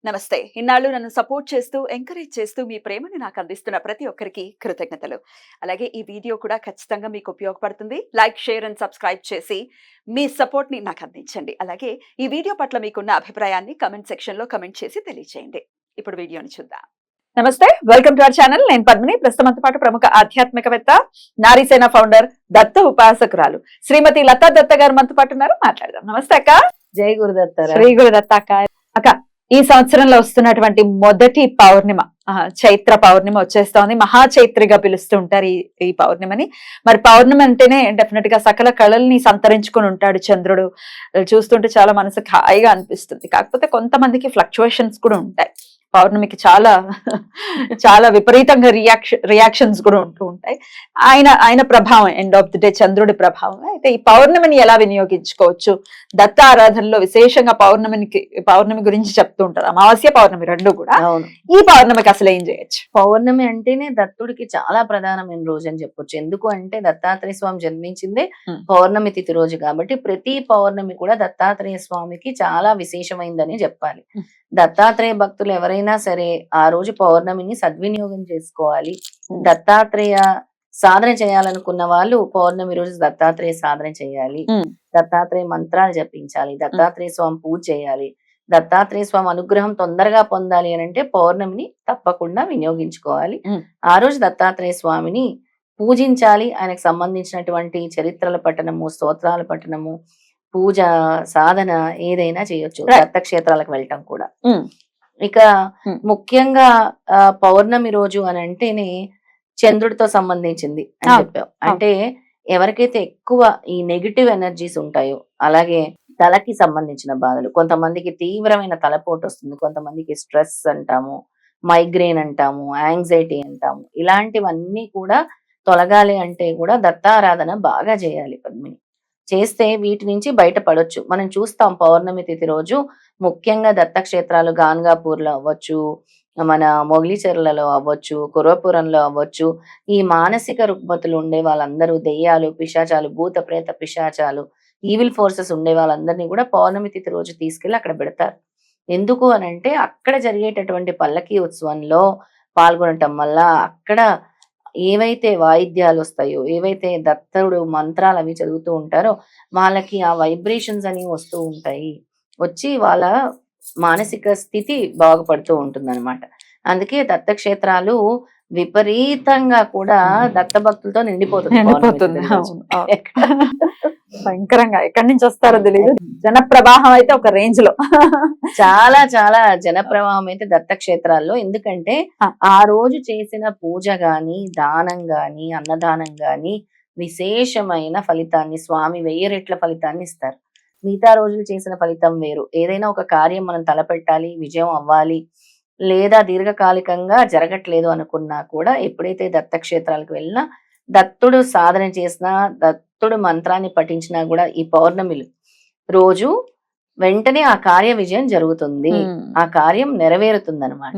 నమస్తే. ఇన్నాళ్ళు నన్ను సపోర్ట్ చేస్తూ, ఎంకరేజ్ చేస్తూ మీ ప్రేమని నాకు అందిస్తున్న ప్రతి ఒక్కరికి కృతజ్ఞతలు. అలాగే ఈ వీడియో కూడా ఖచ్చితంగా మీకు ఉపయోగపడుతుంది. లైక్, షేర్ అండ్ సబ్స్క్రైబ్ చేసి మీ సపోర్ట్‌ని నాకు అందించండి. అలాగే ఈ వీడియో పట్ల మీకున్న అభిప్రాయాన్ని కామెంట్ సెక్షన్‌లో కామెంట్ చేసి తెలియజేయండి. ఇప్పుడు వీడియోని చూద్దాం. నమస్తే, వెల్కమ్ టు అవర్ ఛానల్. నేను పద్మిని. ప్రస్తుతం మనతో పాటు ప్రముఖ ఆధ్యాత్మికవేత్త, నారీసేన ఫౌండర్, దత్త ఉపాసకురాలు శ్రీమతి లతా దత్త గారు మనతో పాటు ఉన్నారు. మాట్లాడదాం. నమస్తే అక్క. జై గురుదత్త. శ్రీ గురుదత్త అక్క. అక్క, ఈ సంవత్సరంలో వస్తున్నటువంటి మొదటి పౌర్ణిమ చైత్ర పౌర్ణిమ వచ్చేస్తోంది. మహా చైత్రిగా పిలుస్తూ ఉంటారు ఈ పౌర్ణిమని. మరి పౌర్ణమి అంటేనే డెఫినెట్ గా సకల కళల్ని సంతరించుకొని ఉంటాడు చంద్రుడు. చూస్తుంటే చాలా మనసుకు హాయిగా అనిపిస్తుంది. కాకపోతే కొంతమందికి ఫ్లక్చువేషన్స్ కూడా ఉంటాయి. పౌర్ణమికి చాలా చాలా విపరీతంగా రియాక్షన్స్ కూడా ఉంటూ ఉంటాయి. ఆయన ప్రభావం, ఎండ్ ఆఫ్ ది డే చంద్రుడి ప్రభావం. అయితే ఈ పౌర్ణమిని ఎలా వినియోగించుకోవచ్చు? దత్త ఆరాధనలో విశేషంగా పౌర్ణమి గురించి చెప్తూ ఉంటారు. అమావాస్య పౌర్ణమి రెండు కూడా. ఈ పౌర్ణమికి అసలు ఏం చేయొచ్చు? పౌర్ణమి అంటేనే దత్తుడికి చాలా ప్రధానమైన రోజు అని చెప్పొచ్చు. ఎందుకు అంటే దత్తాత్రేయ స్వామి జన్మించిందే పౌర్ణమి తిథి రోజు కాబట్టి ప్రతి పౌర్ణమి కూడా దత్తాత్రేయ స్వామికి చాలా విశేషమైందని చెప్పాలి. దత్తాత్రేయ భక్తులు ఎవరైనా సరే ఆ రోజు పౌర్ణమిని సద్వినియోగం చేసుకోవాలి. దత్తాత్రేయ సాధన చేయాలనుకున్న వాళ్ళు పౌర్ణమి రోజు దత్తాత్రేయ సాధన చేయాలి. దత్తాత్రేయ మంత్రాలు జపించాలి. దత్తాత్రేయ స్వామి పూజ చేయాలి. దత్తాత్రేయ స్వామి అనుగ్రహం తొందరగా పొందాలి అని అంటే పౌర్ణమిని తప్పకుండా వినియోగించుకోవాలి. ఆ రోజు దత్తాత్రేయ స్వామిని పూజించాలి. ఆయనకు సంబంధించినటువంటి చరిత్రల పఠనము, స్తోత్రాల పఠనము, పూజ, సాధన ఏదైనా చేయొచ్చు. దత్తక్షేత్రాలకు వెళ్ళటం కూడా. ఇక ముఖ్యంగా పౌర్ణమి రోజు అని అంటేనే చంద్రుడితో సంబంధించింది అని చెప్పాం. అంటే ఎవరికైతే ఎక్కువ ఈ నెగిటివ్ ఎనర్జీస్ ఉంటాయో, అలాగే తలకి సంబంధించిన బాధలు, కొంతమందికి తీవ్రమైన తలపోటు వస్తుంది, కొంతమందికి స్ట్రెస్ అంటాము, మైగ్రేన్ అంటాము, యాంగ్జైటీ అంటాము, ఇలాంటివన్నీ కూడా తొలగాలి అంటే కూడా దత్తారాధన బాగా చేయాలి పద్మిని. చేస్తే వీటి నుంచి బయటపడొచ్చు. మనం చూస్తాం పౌర్ణమి తిథి రోజు ముఖ్యంగా దత్తక్షేత్రాలు గాన్గాపూర్లో అవ్వచ్చు, మన మొగిలిచెర్లలో అవ్వచ్చు, కురవపురంలో అవ్వచ్చు, ఈ మానసిక రుగ్మతులు ఉండే వాళ్ళందరూ, దెయ్యాలు, పిశాచాలు, భూత ప్రేత పిశాచాలు, ఈవిల్ ఫోర్సెస్ ఉండే వాళ్ళందరినీ కూడా పౌర్ణమి తిథి రోజు తీసుకెళ్లి అక్కడ పెడతారు. ఎందుకు అని అంటే అక్కడ జరిగేటటువంటి పల్లకి ఉత్సవంలో పాల్గొనటం వల్ల అక్కడ ఏవైతే వాయిద్యాలు వస్తాయో, ఏవైతే దత్తుడు మంత్రాలు అవి చదువుతూ ఉంటారో వాళ్ళకి ఆ వైబ్రేషన్స్ అని వస్తూ ఉంటాయి. వచ్చి వాళ్ళ మానసిక స్థితి బాగుపడుతూ ఉంటుందన్నమాట. అందుకే దత్తక్షేత్రాలు విపరీతంగా కూడా దత్త భక్తులతో నిండిపోతుంది. భయంకరంగా ఎక్కడి నుంచి వస్తారో తెలియదు. జన ప్రవాహం అయితే ఒక రేంజ్ లో చాలా చాలా జన ప్రవాహం అయితే దత్తక్షేత్రాల్లో. ఎందుకంటే ఆ రోజు చేసిన పూజ గాని, దానం గాని, అన్నదానం గాని విశేషమైన ఫలితాన్ని, స్వామి 1000 రెట్ల ఫలితాన్ని ఇస్తారు. మిగతా రోజులు చేసిన ఫలితం వేరు. ఏదైనా ఒక కార్యం మనం తలపెట్టాలి, విజయం అవ్వాలి, లేదా దీర్ఘకాలికంగా జరగట్లేదు అనుకున్నా కూడా ఎప్పుడైతే దత్తక్షేత్రాలకు వెళ్ళినా, దత్తుడు సాధన చేసినా, దత్తుడు మంత్రాన్ని పఠించినా కూడా ఈ పౌర్ణమిలు రోజు వెంటనే ఆ కార్య విజయం జరుగుతుంది, ఆ కార్యం నెరవేరుతుంది అనమాట.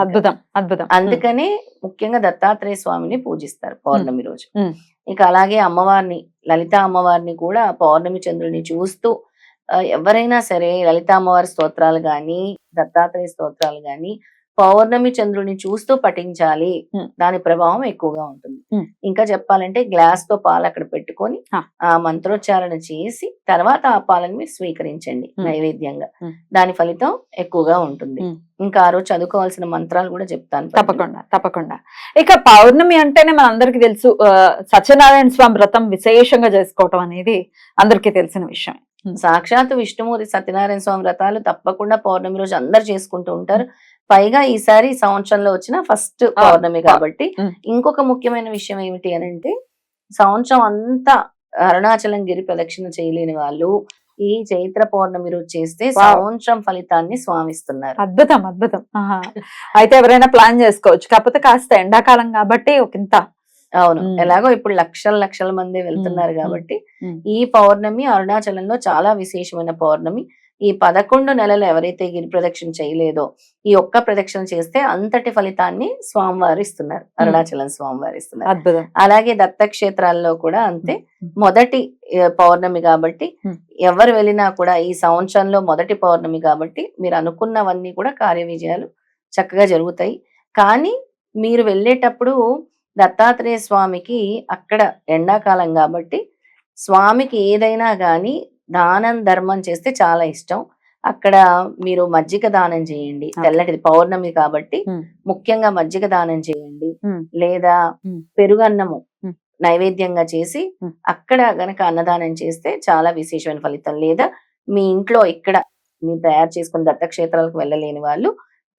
అద్భుతం, అద్భుతం. అందుకనే ముఖ్యంగా దత్తాత్రేయ స్వామిని పూజిస్తారు పౌర్ణమి రోజు. ఇక అలాగే అమ్మవారిని, లలితా అమ్మవారిని కూడా పౌర్ణమి చంద్రుని చూస్తూ ఎవరైనా సరే లలితా అమ్మవారి స్తోత్రాలు గాని, దత్తాత్రేయ స్తోత్రాలు గాని పౌర్ణమి చంద్రుని చూస్తూ పఠించాలి. దాని ప్రభావం ఎక్కువగా ఉంటుంది. ఇంకా చెప్పాలంటే గ్లాస్ తో పాలు అక్కడ పెట్టుకొని ఆ మంత్రోచ్చారణ చేసి తర్వాత ఆ పాలను మీరు స్వీకరించండి నైవేద్యంగా. దాని ఫలితం ఎక్కువగా ఉంటుంది. ఇంకా ఆ రోజు చదువుకోవాల్సిన మంత్రాలు కూడా చెప్తాను. తప్పకుండా, తప్పకుండా. ఇక పౌర్ణమి అంటేనే మన అందరికి తెలుసు, సత్యనారాయణ స్వామి వ్రతం విశేషంగా చేసుకోవటం అనేది అందరికీ తెలిసిన విషయం. సాక్షాత్ విష్ణుమూర్తి సత్యనారాయణ స్వామి వ్రతాలు తప్పకుండా పౌర్ణమి రోజు అందరు చేసుకుంటూ ఉంటారు. పైగా ఈసారి సంవత్సరంలో వచ్చిన ఫస్ట్ పౌర్ణమి కాబట్టి ఇంకొక ముఖ్యమైన విషయం ఏమిటి అని అంటే, సంవత్సరం అంతా అరుణాచలం గిరి ప్రదక్షిణ చేయలేని వాళ్ళు ఈ చైత్ర పౌర్ణమి రోజు చేస్తే సంవత్సరం ఫలితాన్ని స్వామిస్తున్నారు. అద్భుతం, అద్భుతం. అయితే ఎవరైనా ప్లాన్ చేసుకోవచ్చు. కాకపోతే కాస్త ఎండాకాలం కాబట్టి ఒకంత. అవును, ఎలాగో ఇప్పుడు లక్షల మంది వెళ్తున్నారు కాబట్టి ఈ పౌర్ణమి అరుణాచలంలో చాలా విశేషమైన పౌర్ణమి. ఈ 11 నెలలు ఎవరైతే గిరి ప్రదక్షిణ చేయలేదో ఈ ఒక్క ప్రదక్షిణ చేస్తే అంతటి ఫలితాన్ని స్వామివారు ఇస్తున్నారు, అరుణాచలం స్వామివారు ఇస్తున్నారు. అద్భుతం. అలాగే దత్తక్షేత్రాల్లో కూడా అంతే. మొదటి పౌర్ణమి కాబట్టి ఎవరు వెళ్ళినా కూడా ఈ సంవత్సరంలో మొదటి పౌర్ణమి కాబట్టి మీరు అనుకున్నవన్నీ కూడా కార్య విజయాలు చక్కగా జరుగుతాయి. కానీ మీరు వెళ్ళేటప్పుడు దత్తాత్రేయ స్వామికి అక్కడ ఎండాకాలం కాబట్టి స్వామికి ఏదైనా గాని దానం ధర్మం చేస్తే చాలా ఇష్టం. అక్కడ మీరు మజ్జిగ దానం చేయండి, తెల్లటిది పౌర్ణమి కాబట్టి ముఖ్యంగా మజ్జిగ దానం చేయండి, లేదా పెరుగన్నము నైవేద్యంగా చేసి అక్కడ గనక అన్నదానం చేస్తే చాలా విశేషమైన ఫలితం. లేదా మీ ఇంట్లో ఇక్కడ మీరు తయారు చేసుకుని దత్తక్షేత్రాలకు వెళ్ళలేని వాళ్ళు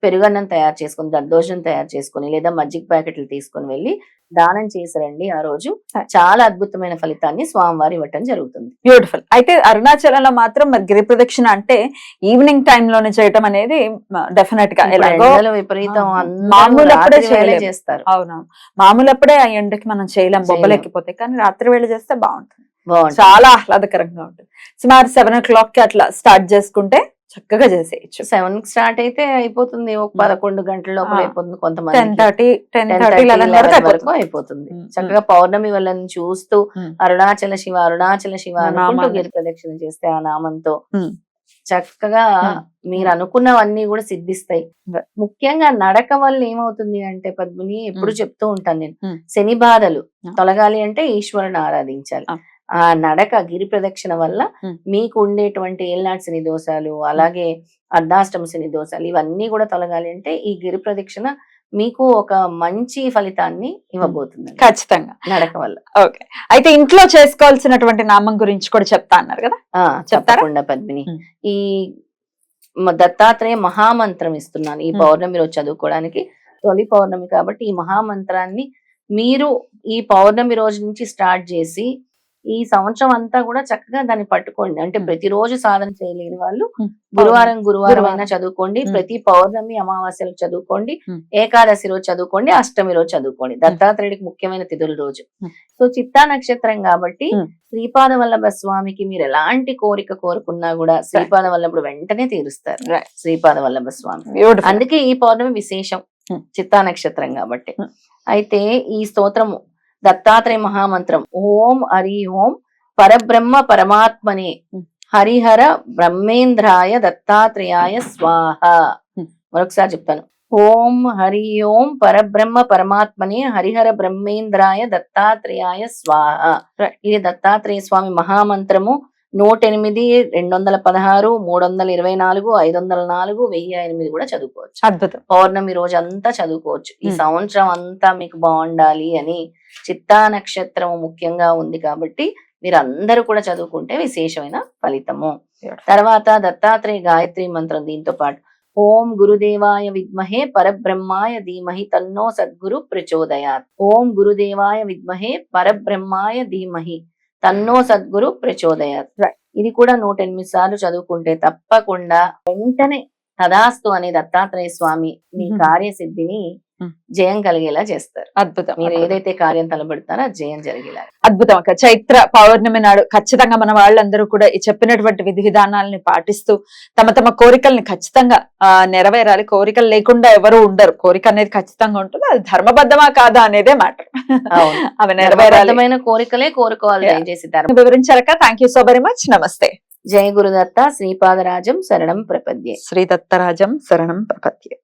పెరుగన్నం తయారు చేసుకుని, దద్దోజనం తయారు చేసుకుని, లేదా మజ్జిగ ప్యాకెట్లు తీసుకుని వెళ్ళి దానం చేసిరండి. ఆ రోజు చాలా అద్భుతమైన ఫలితాన్ని స్వామివారి ఇవ్వటం జరుగుతుంది. బ్యూటిఫుల్. అయితే అరుణాచలంలో మాత్రం మరి గిరి ప్రదక్షిణ అంటే ఈవినింగ్ టైమ్ లోనే చేయటం అనేది డెఫినెట్ గా ఎండలు విపరీతం మామూలు అప్పుడే చేస్తారు. అవును, మామూలు అప్పుడే ఆ ఎండకి మనం చేయలేం, బొబ్బలెక్కిపోతే. కానీ రాత్రి వేళ చేస్తే బాగుంటుంది, చాలా ఆహ్లాదకరంగా ఉంటుంది. సుమారు 7 o'clock కి అట్లా స్టార్ట్ చేసుకుంటే చక్కగా చేసేయచ్చు. 7 స్టార్ట్ అయితే అయిపోతుంది, 11 గంటల లోపల అయిపోతుంది. కొంతమంది 10:30 వరకు అయిపోతుంది. చక్కగా పౌర్ణమి వాళ్ళని చూస్తూ అరుణాచల శివ అరుణాచల శివ అనుకుంటూ గిరి ప్రదక్షిణ చేస్తే ఆ నామంతో చక్కగా మీరు అనుకున్నవన్నీ కూడా సిద్ధిస్తాయి. ముఖ్యంగా నడక వల్ల ఏమవుతుంది అంటే పద్మిని ఎప్పుడు చెప్తూ ఉంటాను నేను, శని బాధలు తొలగాలి అంటే ఈశ్వరుని ఆరాధించాలి. ఆ నడక గిరి ప్రదక్షిణ వల్ల మీకు ఉండేటువంటి ఏళ్ళనాటి శని దోషాలు, అలాగే అర్ధాష్టమ శని దోషాలు ఇవన్నీ కూడా తొలగాలి అంటే ఈ గిరి ప్రదక్షిణ మీకు ఒక మంచి ఫలితాన్ని ఇవ్వబోతుంది ఖచ్చితంగా నడక వల్ల. ఓకే, అయితే ఇంట్లో చేసుకోవాల్సినటువంటి నామం గురించి కూడా చెప్తా అన్నారు కదా, చెప్పకుండా పద్మిని. ఈ దత్తాత్రేయ మహామంత్రం ఇస్తున్నాను ఈ పౌర్ణమి రోజు చదువుకోవడానికి. తొలి పౌర్ణమి కాబట్టి ఈ మహామంత్రాన్ని మీరు ఈ పౌర్ణమి రోజు నుంచి స్టార్ట్ చేసి ఈ సంవత్సరం అంతా కూడా చక్కగా దాన్ని పట్టుకోండి. అంటే ప్రతిరోజు సాధన చేయలేని వాళ్ళు గురువారం అయినా చదువుకోండి, ప్రతి పౌర్ణమి అమావాస్యలకు చదువుకోండి, ఏకాదశి రోజు చదువుకోండి, అష్టమి రోజు చదువుకోండి. దత్తాత్రేయుడికి ముఖ్యమైన తిథుల రోజు. సో చిత్తా నక్షత్రం కాబట్టి శ్రీపాద వల్లభ స్వామికి మీరు ఎలాంటి కోరిక కోరుకున్నా కూడా శ్రీపాద వల్లభుడు వెంటనే తీరుస్తారు, శ్రీపాద వల్లభ స్వామి. అందుకే ఈ పౌర్ణమి విశేషం, చిత్తా నక్షత్రం కాబట్టి. అయితే ఈ స్తోత్రము దత్తాత్రేయ మహామంత్రం ఓం హరి ఓం పరబ్రహ్మ పరమాత్మనే హరిహర బ్రహ్మేంద్రాయ దత్తాత్రేయాయ స్వాహ. మరొకసారి చెప్తాను, ఓం హరి ఓం పరబ్రహ్మ పరమాత్మనే హరిహర బ్రహ్మేంద్రాయ దత్తాత్రేయాయ స్వాహ. ఇది దత్తాత్రేయ స్వామి మహామంత్రము. 108, 216, 324, 504, 1008 కూడా చదువుకోవచ్చు. అద్భుతం. పౌర్ణమి రోజు అంతా చదువుకోవచ్చు. ఈ సంవత్సరం అంతా మీకు బాగుండాలి అని చిత్తా నక్షత్రం ముఖ్యంగా ఉంది కాబట్టి మీరు అందరూ కూడా చదువుకుంటే విశేషమైన ఫలితము. తర్వాత దత్తాత్రేయ గాయత్రి మంత్రం దీంతో పాటు ఓం గురుదేవాయ విద్మహే పరబ్రహ్మాయ ధీమహి తన్నో సద్గురు ప్రచోదయాత్. ఓం గురుదేవాయ విద్మహే పరబ్రహ్మాయ ధీమహి తన్నో సద్గురు ప్రచోదయాత్. ఇది కూడా 108 సార్లు చదువుకుంటే తప్పకుండా వెంటనే తదాస్తు అనే దత్తాత్రేయ స్వామి మీ కార్యసిద్ధిని జయం కలిగేలా చేస్తారు. అద్భుతం. మీరు ఏదైతే కార్యం తలబెడతారో జయం జరిగేలా. అద్భుతం అక్క. చైత్ర పౌర్ణమి నాడు ఖచ్చితంగా మన వాళ్ళందరూ కూడా ఈ చెప్పినటువంటి విధి విధానాలని పాటిస్తూ తమ తమ కోరికల్ని ఖచ్చితంగా నెరవేరాలి. కోరికలు లేకుండా ఎవరు ఉండరు, కోరిక అనేది ఖచ్చితంగా ఉంటుంది. అది ధర్మబద్ధమా కాదా అనేదే మ్యాటర్. అవి నెరవేరాలి, కోరికలే కోరుకోవాలి. దయచేసి వివరించారక్క. Thank you so very much. నమస్తే. జయ గురుదత్త శ్రీపాదరాజం శరణం ప్రపద్యే. శ్రీ దత్తరాజం శరణం ప్రపద్యే.